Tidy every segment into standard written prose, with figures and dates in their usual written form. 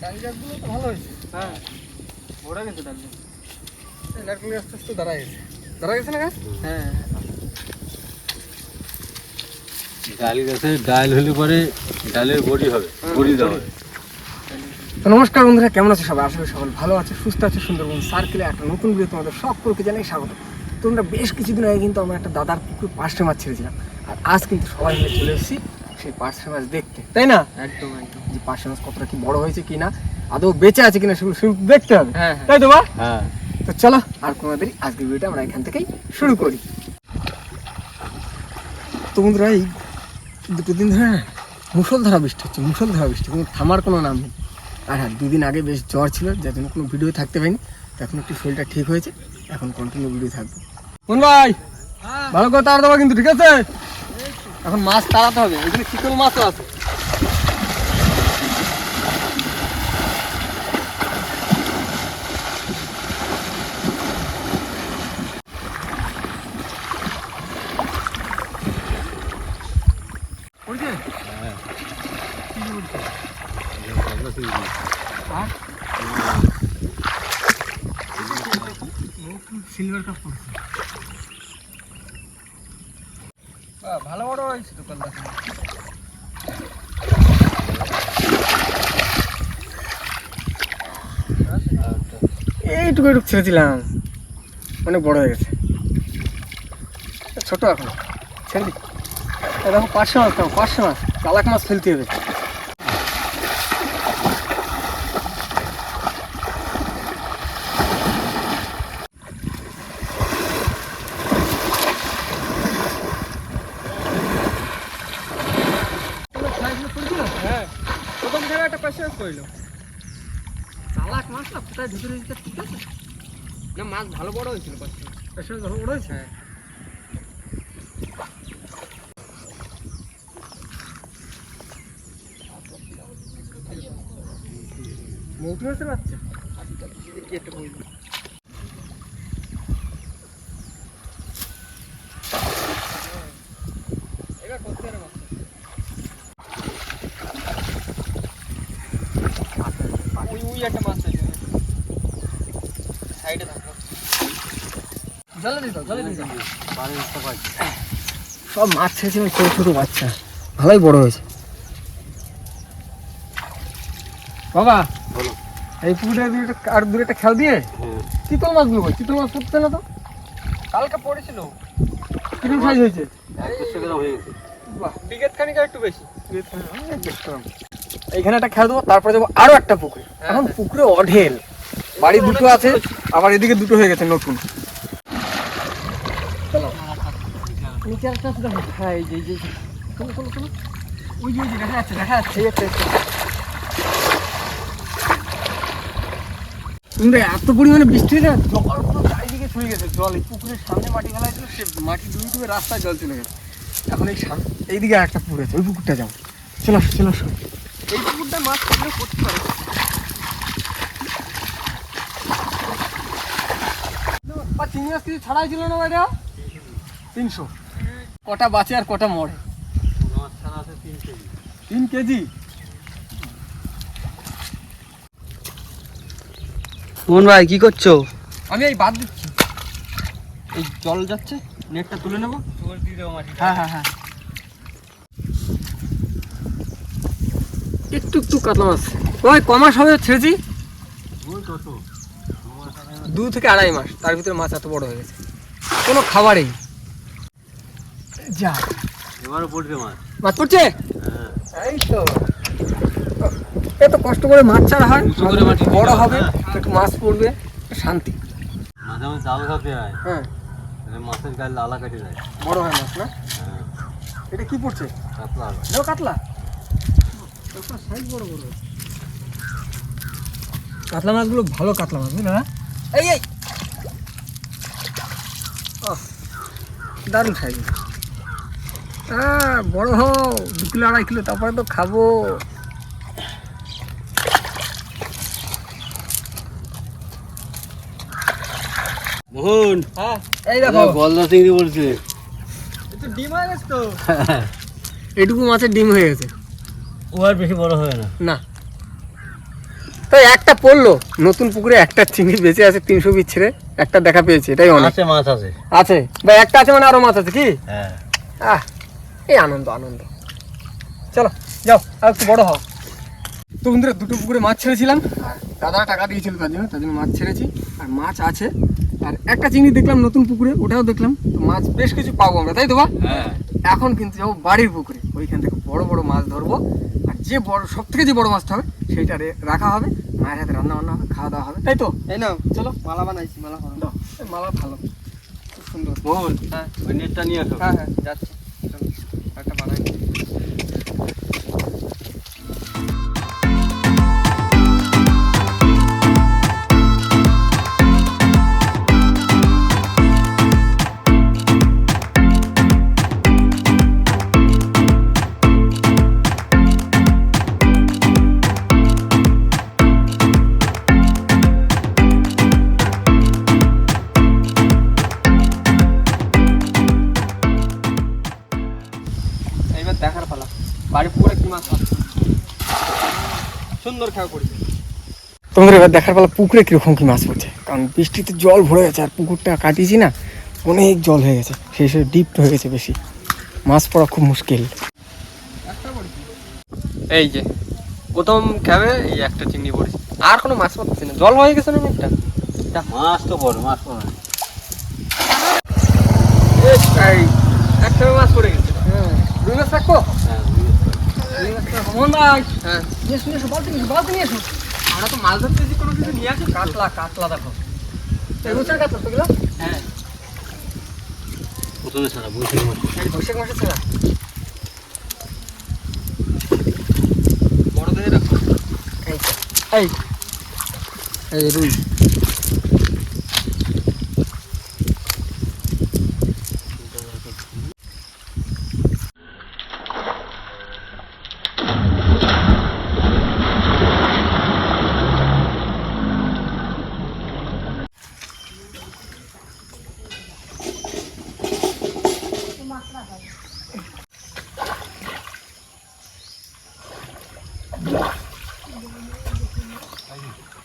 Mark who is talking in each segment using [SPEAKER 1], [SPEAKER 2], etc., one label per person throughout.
[SPEAKER 1] ডাল গাছগুলো তো ভালো হয়েছে। হ্যাঁ, ওরা গেছে ডাল গাছ। নারকেল গাছটা তো দাঁড়া গেছে না গাছ? হ্যাঁ,
[SPEAKER 2] ডাল গাছে ডাল হলে পরে ডালের বড়ি হবে, বড়ি দেওয়া হবে।
[SPEAKER 1] তো নমস্কার বন্ধুরা, কেমন আছে সবাই? আশা করি সকল ভালো আছে, সুস্থ আছে। সুন্দরবন সার্কেলে একটা নতুন ভিডিও তোমাদের সকলকে জানাই স্বাগত। তোমরা বেশ কিছুদিন আগে কিন্তু আমরা একটা দাদার পুকুর পার্শে মাছ ছেড়েছিলাম, আর আজ কিন্তু সবাই মিলে চলে এসেছি সেই পার্শে মাছ দেখতে, তাই না?
[SPEAKER 3] একদম একদম।
[SPEAKER 1] যে পার্শে মাছ কতটা কি বড় হয়েছে কিনা, আদৌ বেঁচে আছে কিনা সেগুলো শুরু দেখতে হবে,
[SPEAKER 3] হ্যাঁ,
[SPEAKER 1] তাই তো?
[SPEAKER 2] হ্যাঁ,
[SPEAKER 1] তো চলো আর কোনো দেরি, আজকের ভিডিওটা আমরা এখান থেকেই শুরু করি। তো বন্ধুরা, এই দুটো দিন ধরে না মুষলধারা বৃষ্টি হচ্ছে, মুষলধারা বৃষ্টি, কোনো থামার কোনো নাম নেই। আর হ্যাঁ, দুদিন আগে বেশ জ্বর ছিল, যার জন্য কোনো ভিডিও থাকতে পারিনি। তো এখন একটু শরীরটা ঠিক হয়েছে, এখন কন্টিনিউ ভিডিও থাকবে। কোন ভাই ভালো করে তাড়া দেবো কিন্তু, ঠিক আছে? এখন মাছ তাড়াতে হবে, এখানে চিতল মাছও আছে। সিলভার কাপ পড়ছে, ভালো বড় হয়েছে দোকানটা। এইটুকু একটু ছেড়েছিলাম, অনেক বড় হয়ে গেছে, ছোট এখন ছেড়ে দিই। দেখো 500 মাছ, 500 মাছ, চালাক মাছ ফেলতে হবে। হ্যাঁ, প্রথম খেলা একটা পেশেন্স করলো, চালাক মাছ না কোথায় ঢুকে রয়েছে, ঠিক আছে না? মাছ ভালো বড় হয়েছিল, পেশেন্স ভালো বড় হয়েছে। হ্যাঁ, মৌটি মাছের বাচ্চা কি একটা বলবো। এবার করতে পারে বাচ্চা। ওই একটা মাছ আছে সাইডে থাকলো, জলে দিত, জলে দিত। সব মাছ ছেড়েছিলাম, ছোট ছোট বাচ্চা, ভালোই বড় হয়েছে। বাবা
[SPEAKER 2] বলো।
[SPEAKER 1] এই পুকুরে আর দূরে একটা খেয়াল দিয়ে চিতল মাছগুলো, চিতল মাছ পড়ছে না তো? কালকে পড়েছিল, কিরকম সাইজ হয়েছে? বাহ, বিঘেত খানিক একটু বেশি, এইখানে একটা খেয়াল দেবো, তারপরে যাবো আরো একটা পুকুরে। এখন পুকুরে অঢেল, বাড়ি দুটো আছে, আবার এদিকে দুটো হয়ে গেছে নতুন। নিচে একটা আছে, দেখো। হ্যাঁ, এই যে শোনো শোনো শোনো, ওই যে দেখা যাচ্ছে, দেখা যাচ্ছে, এই একটা। তোমরা এত পরিমাণে বৃষ্টি হয়েছে, জল পুরো চারিদিকে ছুঁয়ে গেছে, জল এই পুকুরের সামনে মাটি ফেলা হয়েছিল, সে মাটি ডুবে রাস্তায় জল চলে গেছে। এখন এই এইদিকে একটা পুকুর আছে, ওই পুকুরটা যাও, চলে আসো চলে আসো। এই পুকুরটা মাছ থাকলে করতে পারে। চিংড়ি মাছ কিছু ছাড়াই ছিল না ভাইটা? 300 কটা বাঁচে আর কটা মরে? 3 কেজি।
[SPEAKER 3] মোহন ভাই কি করছো?
[SPEAKER 1] আমি এই বাদ দিচ্ছি, এই জল যাচ্ছে, নেটটা তুলে নেবো। হ্যাঁ হ্যাঁ হ্যাঁ, একটু একটু কাতলা মাছ। ওই কমাস হবে ছেড়েছি, 2 থেকে 2.5 মাস, তার ভিতরে মাছ এত বড় হয়ে গেছে, কোনো খাবারেই। যা
[SPEAKER 2] এবারও পড়ছে মাছ,
[SPEAKER 1] মাছ পড়ছে। এই তো এত কষ্ট করে মাছ ছাড়া হয়, বড় হবে, একটু মাছ পড়বে, শান্তি।
[SPEAKER 2] মাঝে মাঝে জাল খাতে হয়,
[SPEAKER 1] হ্যাঁ,
[SPEAKER 2] মাছের গায়ে লালা কেটে যায়,
[SPEAKER 1] বড় হয় মাছ না? এটা কি পড়ছে?
[SPEAKER 2] কাতলা।
[SPEAKER 1] কাতলা, সাইজ বড় বড়। কাতলা মাছগুলো ভালো কাতলা মাছ, বুঝলে না? এই এই দারুণ সাইজ, বড় হও, 2 কিলো 2.5 কিলো, তারপরে তো খাবো।
[SPEAKER 2] মোহন,
[SPEAKER 1] হ্যাঁ, এই দেখো
[SPEAKER 2] গলদা চিংড়ি পড়ছে,
[SPEAKER 1] একটু ডিম হয়ে গেছে তো। এইটুকু মাছের ডিম হয়ে গেছে,
[SPEAKER 2] ও আর বেশি বড় হবে না।
[SPEAKER 1] না তো একটা পড়লো নতুন পুকুরে একটা চিংড়ি বেঁচে আছে 300 পিস ছেড়ে একটা দেখা পেয়েছে, এটাই অনেক।
[SPEAKER 2] আছে মাছ আছে।
[SPEAKER 1] আছে বা একটা আছে মানে আরো মাছ আছে কি?
[SPEAKER 2] হ্যাঁ
[SPEAKER 1] আহ এই আনন্দ আনন্দ। চলো যাও আর একটু বড় হও। তো বন্ধুরা দুটো পুকুরে মাছ ছেড়েছিলাম, আর দাদা টাকা দিয়েছিল তার জন্য মাছ ছেড়েছি, আর মাছ আছে। আর একটা চিংড়ি দেখলাম নতুন পুকুরে, ওটাও দেখলাম। তো মাছ বেশ কিছু পাবো আমরা, তাই তো বা?
[SPEAKER 2] হ্যাঁ।
[SPEAKER 1] এখন কিন্তু যাবো বাড়ির পুকুরে, ওইখান থেকে বড় বড় মাছ ধরবো। আর যে বড় সব থেকে যে বড় মাছটা হবে সেইটা রাখা হবে, মায়ের হাতে রান্না বান্না হবে, খাওয়া দাওয়া হবে, তাই তো?
[SPEAKER 3] এই নাও চলো মালা বানাইছি, মালা করো।
[SPEAKER 1] দাও, এই মালা ভালো, খুব সুন্দর।
[SPEAKER 2] বল
[SPEAKER 3] হ্যাঁ
[SPEAKER 2] ওই নেটটা নিয়ে আসো।
[SPEAKER 3] হ্যাঁ হ্যাঁ যাচ্ছি, চলো একটা বানাই। এইবার দেখার পালা বাড়ির পুকুরে কি মাছ আছে। সুন্দর খেয়া করেছে।
[SPEAKER 1] তোমাদের এবার দেখার পালা পুকুরে কিরকম কি মাছ পড়ছে, কারণ বৃষ্টিতে জল ভরে গেছে, আর পুকুরটা কাটিয়েছি না, অনেক জল হয়ে গেছে, সেই হিসেবে ডিপ হয়ে গেছে বেশি, মাছ পড়া খুব মুশকিল।
[SPEAKER 3] এই যে প্রথম খাবে এই একটা চিংড়ি পড়েছে, আর কোনো মাছ পাচ্ছি না, জল হয়ে গেছে না অনেকটা।
[SPEAKER 2] মাছ তো বড় মাছ পড়ে না।
[SPEAKER 1] এই
[SPEAKER 3] একটা মাছ পড়ে গেছে।
[SPEAKER 1] হ্যাঁ রুই মাছ রাখবো।
[SPEAKER 2] হ্যাঁ
[SPEAKER 1] রুই মাছ রাখবো। মোহন ভাই
[SPEAKER 3] হ্যাঁ
[SPEAKER 1] নিয়ে এসো, নিয়ে এসো, বালতি নিয়ে এসো, বালতি নিয়ে এসো।
[SPEAKER 3] আমরা তো মাছ ধরতে যে কোনো কিছু নিয়ে আসি।
[SPEAKER 1] কাতলা কাতলা দেখো, এই রুচের কাতলা তো গেলো।
[SPEAKER 3] হ্যাঁ
[SPEAKER 2] প্রথমে ছাড়া বসে মাছ।
[SPEAKER 1] এই বৈশাখ মাসে ছেড়া।
[SPEAKER 3] বড় দেখে রাখো।
[SPEAKER 1] এই তো, এই এই রুই।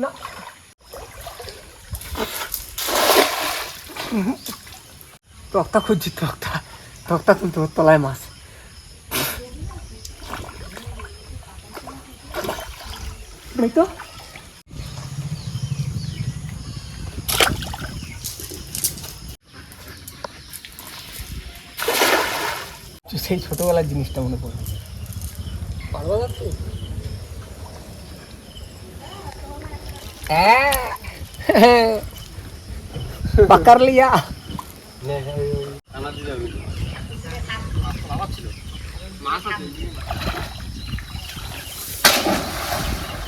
[SPEAKER 1] না তক্তা খুঁজছি, তক্তা তক্তা তুলতে হবে, তলায় মাছ। এই তো সেই ছোটবেলার জিনিসটা মনে পড়ে। পারবো না তুই? पकड़ लिया।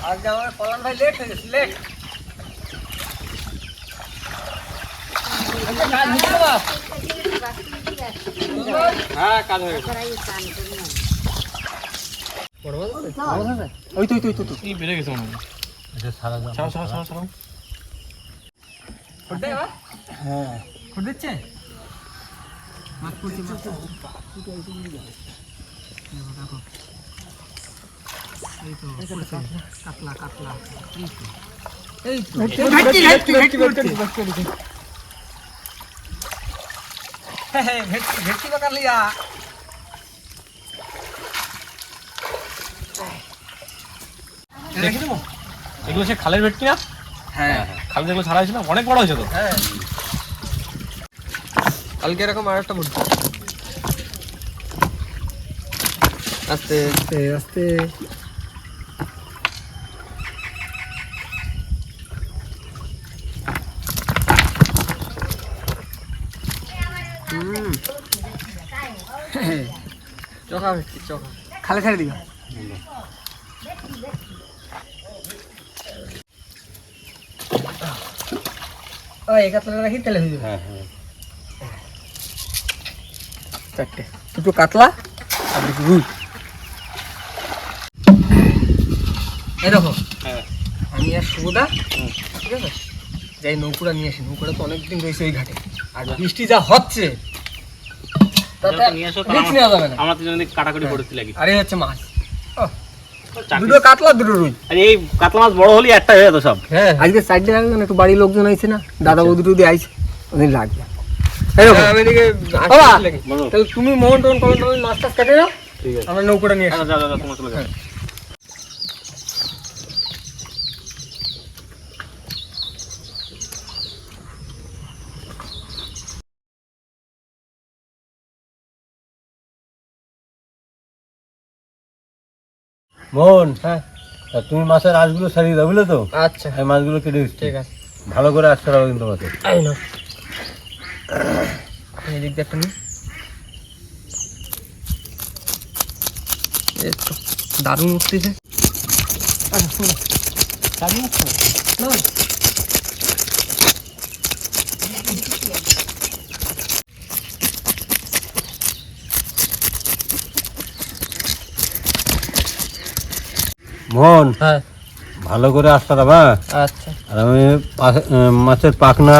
[SPEAKER 1] आज हमारे पलन भाई लेट है, लेट।
[SPEAKER 3] হ্যাঁ কাজ হয়ে গেছে।
[SPEAKER 1] ওই তো ওই তো
[SPEAKER 3] কি বেড়ে গেছে মনে হয়।
[SPEAKER 2] এটা সারা দাও।
[SPEAKER 3] ছাড়াও ছাড়াও ছাড়াও ছাড়াও।
[SPEAKER 1] ফুটে বা?
[SPEAKER 2] হ্যাঁ
[SPEAKER 1] ফুট দিচ্ছে? মাছ পড়ছে, মাছ এই তো কাতলা কাতলা এই তো ভেটকি पकड़ लिया।
[SPEAKER 3] দেখি দেবো এগুলো সে খালের ভেটকি না?
[SPEAKER 1] হ্যাঁ
[SPEAKER 3] খালে যেগুলো ছাড়া হয়েছিল অনেক বড় হয়েছে তো।
[SPEAKER 1] হ্যাঁ
[SPEAKER 3] কালকে এরকম আর একটা পড়ছে। আস্তে
[SPEAKER 1] আস্তে আস্তে
[SPEAKER 3] চোখা ভেটকি চোখা।
[SPEAKER 1] খালে ছেড়ে দিবা। ও এই কাতলা রাখি তাহলে হয়ে যাবে।
[SPEAKER 2] হ্যাঁ হ্যাঁ
[SPEAKER 1] চারটে, দুটো কাতলা আর দুটো রুই। এই দেখো
[SPEAKER 2] হ্যাঁ
[SPEAKER 1] আমি আর সুবোদা, ঠিক আছে, যাই নৌকুড়া নিয়ে আসি। নৌকুড়া তো অনেকদিন রয়েছে ওই ঘাটে, আর বৃষ্টি যা হচ্ছে তাতে
[SPEAKER 2] নিয়ে আসো,
[SPEAKER 1] রিস্ক নেওয়া যাবে না।
[SPEAKER 2] আমার তো যদি কাটাকাটি করতে লাগি।
[SPEAKER 1] আর এই হচ্ছে মাছ। ও দুটো কাতলা দুটো রুই।
[SPEAKER 4] আরে এই কাতলা মাছ বড় হলে একটা হয়ে যেত সব।
[SPEAKER 3] হ্যাঁ
[SPEAKER 1] আজকে সাইডে লাগবে না, একটু বাড়ির লোকজন আইছে না, দাদা বৌদি টুদি আইছে, ওদের লাগবে। এরকম
[SPEAKER 3] আমি এদিকে
[SPEAKER 1] বাবা,
[SPEAKER 3] আসতে লাগি।
[SPEAKER 1] তাহলে তুমি মোহন টোহন করো, তুমি মাছ টাছ কেটে নাও,
[SPEAKER 2] ঠিক আছে।
[SPEAKER 1] আমরা নৌকোটা নিয়ে আসি।
[SPEAKER 4] যা যা যা তোমার চলে যাও।
[SPEAKER 2] মোহন,
[SPEAKER 3] হ্যাঁ
[SPEAKER 2] তা তুমি মাছের আঁশগুলো ছাড়িয়ে দাও, বুঝলে তো?
[SPEAKER 3] আচ্ছা
[SPEAKER 2] এই মাছগুলো কেটে দিচ্ছি।
[SPEAKER 3] ঠিক আছে।
[SPEAKER 2] ভালো করে আঁশ ছাড়াবো কিন্তু মাছের।
[SPEAKER 3] এই নাও এদিক দিয়ে একটা নিই। এই তো দারুণ উঠতেছে।
[SPEAKER 2] মোহন,
[SPEAKER 3] হ্যাঁ
[SPEAKER 2] ভালো করে আঁশ ছাড়াবা।
[SPEAKER 3] আচ্ছা
[SPEAKER 2] আর আমি মাছের পাখনা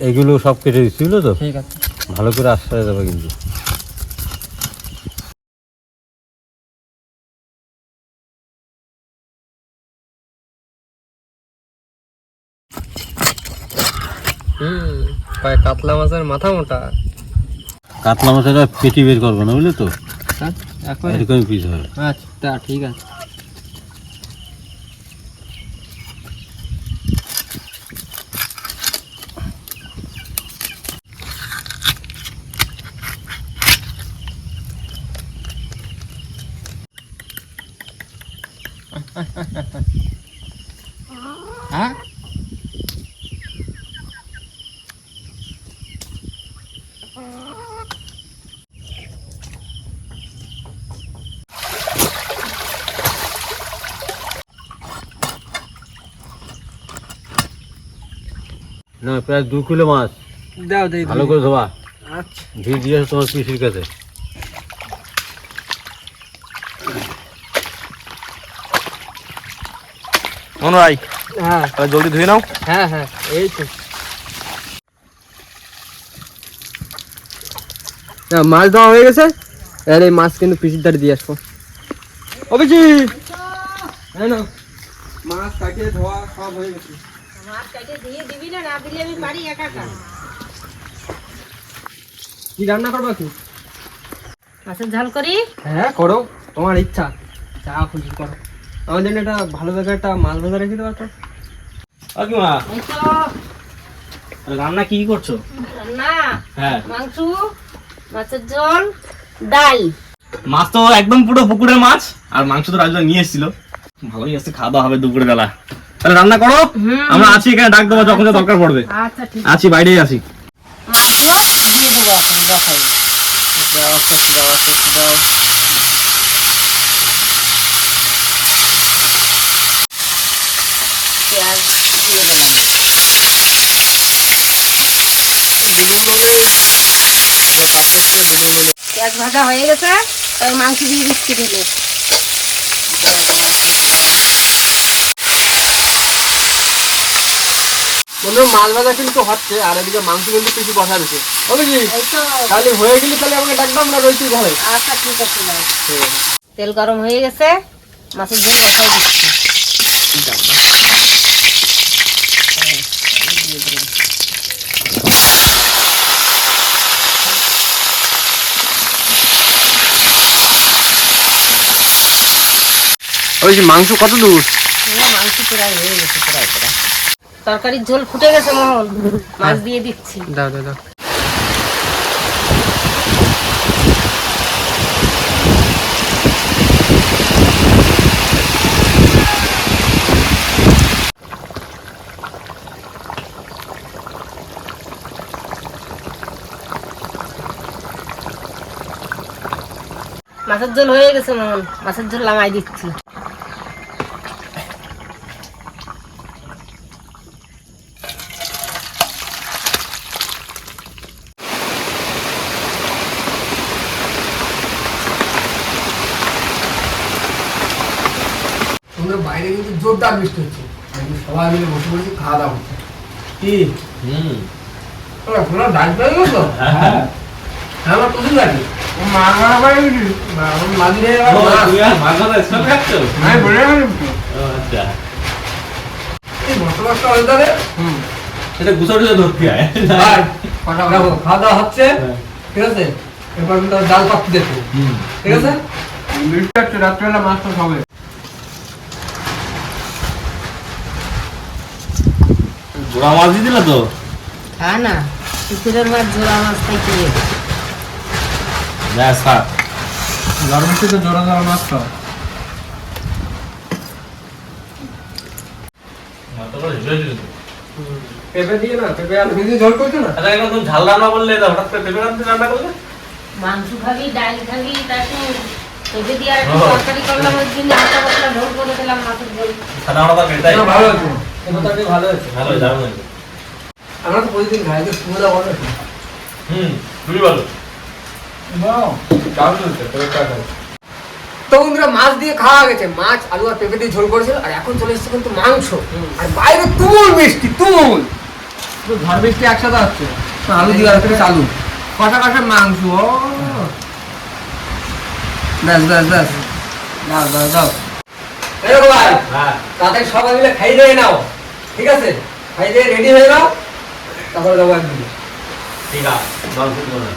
[SPEAKER 2] এগুলো সব কেটে দিচ্ছি, বুঝলো তো?
[SPEAKER 3] ঠিক আছে।
[SPEAKER 2] ভালো করে আঁশ ছাড়া যাবে কিন্তু।
[SPEAKER 3] কয় কাতলা মাছের মাথা মোটা।
[SPEAKER 2] কাতলা মাছের পেটি বের করবো না, বুঝলে তো?
[SPEAKER 3] এখন
[SPEAKER 2] এরকমই পিস হবে।
[SPEAKER 3] আচ্ছা ঠিক আছে। হ্যাঁ
[SPEAKER 2] না, প্রায় 2 কিলো মাছ।
[SPEAKER 3] দাও দেই
[SPEAKER 2] ভালো করে ধোয়া,
[SPEAKER 3] আচ্ছা
[SPEAKER 2] ভিড় দিয়েছে তোমার পিসির কাছে।
[SPEAKER 4] মনে হয়
[SPEAKER 3] হ্যাঁ
[SPEAKER 4] তাহলে জলদি ধুয়ে নাও।
[SPEAKER 3] হ্যাঁ হ্যাঁ এই তো না, মাছ ধোয়া হয়ে গেছে। আর এই মাছ কিন্তু পিসির ধারে দিয়ে আসবো। ও পিসি, হ্যাঁ না মাছ কাটিয়ে ধোয়া সব হয়ে গেছে।
[SPEAKER 5] মাছ কাটে দিয়ে দিবি না, না দিলে আমি পারি একা একা।
[SPEAKER 3] কি রান্না করবো কি?
[SPEAKER 5] মাছের ঝাল করি।
[SPEAKER 3] হ্যাঁ করো, তোমার ইচ্ছা, যা খুশি করো। আমার জন্য একটা ভালো জায়গায় একটা মাছ ভাজা রেখে দেওয়া তো।
[SPEAKER 4] কাকিমা,
[SPEAKER 5] এই তো
[SPEAKER 4] রান্না কি করছো?
[SPEAKER 5] রান্না,
[SPEAKER 4] হ্যাঁ,
[SPEAKER 5] মাংস, মাছের ঝোল, ডাল।
[SPEAKER 4] মাছ তো একদম পুরো পুকুরের মাছ, আর মাংস তো রাজু নিয়ে এসেছিল। ভালোই আছে, খাওয়া দাওয়া হবে দুপুরের বেলা। তাহলে রান্না করো, আমরা আছি এখানে, ডাক দেবো যখন যা দরকার পড়বে।
[SPEAKER 5] আচ্ছা ঠিক
[SPEAKER 4] আছি, বাইরেই আছি।
[SPEAKER 5] মাংস দিয়ে দেবো এখন, দেখাই।
[SPEAKER 3] দাও কচি দাও, কচি দাও।
[SPEAKER 5] পেঁয়াজ দিয়ে দিলাম। পেঁয়াজ ভাজা হয়ে গেছে, তাই মাংস দিয়ে দিচ্ছি ঢেলে।
[SPEAKER 3] বন্ধু মাছ ভাজা কিন্তু হচ্ছে, আর এদিকে মাংস কিন্তু কিছু বসা রয়েছে। হবে কি
[SPEAKER 5] এই তো
[SPEAKER 3] তাহলে হয়ে গেলে তাহলে আমাকে ডাকবো, আমরা রয়েছি ঘরে।
[SPEAKER 5] আচ্ছা ঠিক আছে নাও। তেল গরম হয়ে গেছে, মাছের ঝোল বসাই দিচ্ছি।
[SPEAKER 3] ওই যে মাংস কত দূর?
[SPEAKER 5] মাংস প্রায় হয়ে গেছে, প্রায় প্রায়। তরকারির ঝোল ফুটে গেছে মোহন, মাছ দিয়ে দিচ্ছি।
[SPEAKER 3] দাও দাও দাও।
[SPEAKER 5] মাছের ঝোল হয়ে গেছে মোহন, মাছের ঝোল নামাই দিচ্ছি।
[SPEAKER 1] তোমরা বাইরে কিন্তু জোরদার বৃষ্টি হচ্ছে, আমি সবাই মিলে বসে বসে খাওয়া দাওয়া করছি। কি তোমরা ডাক পেয়ে গেছো? হ্যাঁ, আমার প্রচুর লাগে।
[SPEAKER 2] তুমি আর মাছ ভাজা স্পেশাল খাচ্ছ? ও, আচ্ছা। সেটা গুছা টুছা ধরতে হয়।
[SPEAKER 3] খাওয়া দাওয়া হচ্ছে, ঠিক আছে? এরপর কিন্তু ডাল পাচ্ছি দেখো,
[SPEAKER 2] হুম।
[SPEAKER 3] ঠিক আছে? রাত্রেবেলা মাছ তো খাবে।
[SPEAKER 2] জোড়া মাছ দিয়ে দিলা তো?
[SPEAKER 5] হ্যাঁ না, পুকুরের মাছ ঝোলা মাছ তাই কি
[SPEAKER 2] ব্যাস থাক।
[SPEAKER 3] গরমে তো জোড়া জোড়া মাছ খাও।
[SPEAKER 2] মাছটা বড় ঝুলে ঝুলে তো।
[SPEAKER 3] পেঁপে দিয়ে না, পেঁপে আর ভেজে ঝোল করছো না?
[SPEAKER 2] আচ্ছা, এখন তুমি ঝাল রান্না বললে তো হঠাৎ করে পেঁপে রান্না করলে?
[SPEAKER 5] মাংস খাবি, ডাল খাবি, তাকে পেঁপে দিয়ে আর একটু
[SPEAKER 2] ও।
[SPEAKER 5] তরকারি করলাম, ওই জন্য হালকা পাতলা ঝোল করে দিলাম মাছের ঝোল।
[SPEAKER 2] সাদা মাটা তরকারি, তাই?
[SPEAKER 3] না, ভালো হয়েছে। পেঁপে তরকারি ভালো হয়েছে।
[SPEAKER 2] ভালো, দারুণ হয়েছে।
[SPEAKER 3] আমরা তো প্রতিদিন খাই, তো সুবিধা বলো না।
[SPEAKER 2] হুম, খুবই ভালো।
[SPEAKER 3] দারুণ হয়েছে, পেঁপে তরকারি। তো বন্ধুরা, মাছ দিয়ে খাওয়া গেছে, মাছ আলু আর পেঁপে দিয়ে ঝোল করেছিল, আর এখন চলে এসেছে কিন্তু মাংস। আর বাইরে তুমুল বৃষ্টি, তুমুল ঝড় বৃষ্টি একসাথে হচ্ছে। আলু দিয়ে আর একটা আলু, কষা কষা মাংস। ও ব্যাস ব্যাস ব্যাস, দাও দাও দাও। এরকম ভাই,
[SPEAKER 2] হ্যাঁ।
[SPEAKER 3] তাতে সবাই মিলে খাই দিয়ে নাও, ঠিক আছে? খাই দিয়ে রেডি হয়ে যাও, তারপরে যাবো একদিন।
[SPEAKER 2] ঠিক আছে, জল ফুটবো না।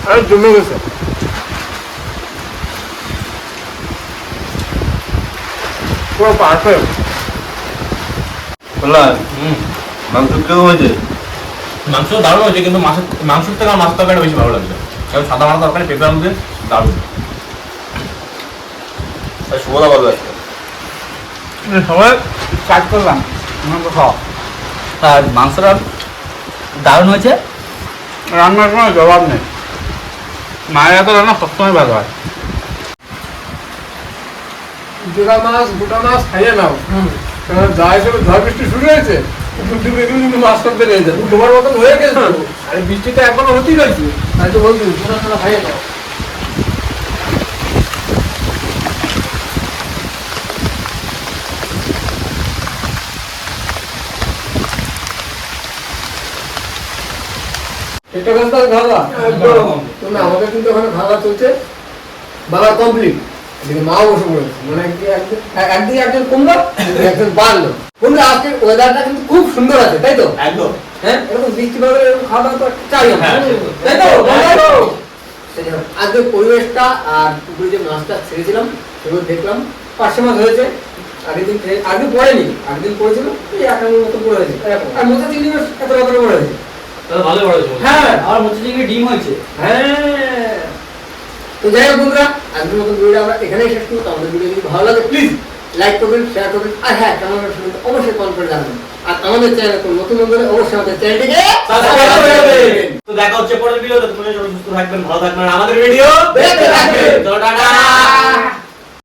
[SPEAKER 3] আরে জমে গেছে। পুরো পারফেক্ট।
[SPEAKER 2] হুম।
[SPEAKER 6] মাংস কেমন হয়েছে?
[SPEAKER 2] মাংস দারুণ হয়েছে, কিন্তু মাংসের থেকে আমার মাছের তরকারিটা বেশি ভালো লাগছে। কারণ সাদা মাটা তরকারি পেঁপে আলু দিয়ে দারুণ।
[SPEAKER 6] সুমনা ভালো আছে।
[SPEAKER 3] সবাই কাজ করলাম, মাংস খাওয়া।
[SPEAKER 7] আর মাংসটা দারুণ হয়েছে।
[SPEAKER 3] রান্নার কোনো জবাব নেই, মায়ের হাতে রান্না সবসময় ভালো হয়। গোটা মাছ খাইয়ে নাও, কারণ যা হিসেবে ঝড় বৃষ্টি শুরু হয়েছে, কিন্তু মাছ করতে নিয়ে যাবে তোমার মতন হয়ে গেছে। আর বৃষ্টিটা এখনো হতেই রয়েছে, তাই তো বলছি গোটা খাইয়ে নাও। এটা কিন্তু ভাবা তুমি আমাদের কিন্তু ওখানে ভাবা চলছে, ভাবা কমপ্লিট। এদিকে মাও বসে পড়েছে, মানে একদিকে একজন কমলো, একজন বাড়লো। কিন্তু আজকে ওয়েদারটা কিন্তু খুব সুন্দর আছে, তাই তো?
[SPEAKER 2] একদম।
[SPEAKER 3] হ্যাঁ, এরকম বৃষ্টি পড়বে, এরকম খাওয়া দাওয়া তো চাই আমরা,
[SPEAKER 2] হ্যাঁ,
[SPEAKER 3] তাই তো? আজকে পরিবেশটা আর পুকুরে যে মাছটা ছেড়েছিলাম সেগুলো দেখলাম, পার্শে মাছ হয়েছে। আগের পড়েনি, আগের পড়েছিল এই আটানোর মতো পড়ে হয়েছে, আর মোচা চিংড়ি মাছ এত রকমের পড়ে হয়েছে।
[SPEAKER 2] তাহলে ভালোই বড় হয়েছে।
[SPEAKER 3] হ্যাঁ
[SPEAKER 7] আর মোচা চিংড়ি ডিম হয়েছে।
[SPEAKER 3] হ্যাঁ। তো যাই হোক বন্ধুরা, আজকের মতো ভিডিওটা আমরা এখানেই শেষ করবো। আমাদের ভিডিও যদি ভালো লাগে প্লিজ লাইক করবেন, শেয়ার করবেন, আর হ্যাঁ কেমন শুনবেন অবশ্যই কমেন্ট করে জানাবেন। আর আমাদের চ্যানেল নতুন বন্ধুরা অবশ্যই আমাদের চ্যানেলটিকে
[SPEAKER 2] সাবস্ক্রাইব করে দেবেন। তো দেখা হচ্ছে পরের ভিডিওতে। তোমরা সবাই সুস্থ থাকবেন, ভালো থাকবেন, আর আমাদের ভিডিও
[SPEAKER 3] দেখতে থাকবেন।
[SPEAKER 2] তো টাটা।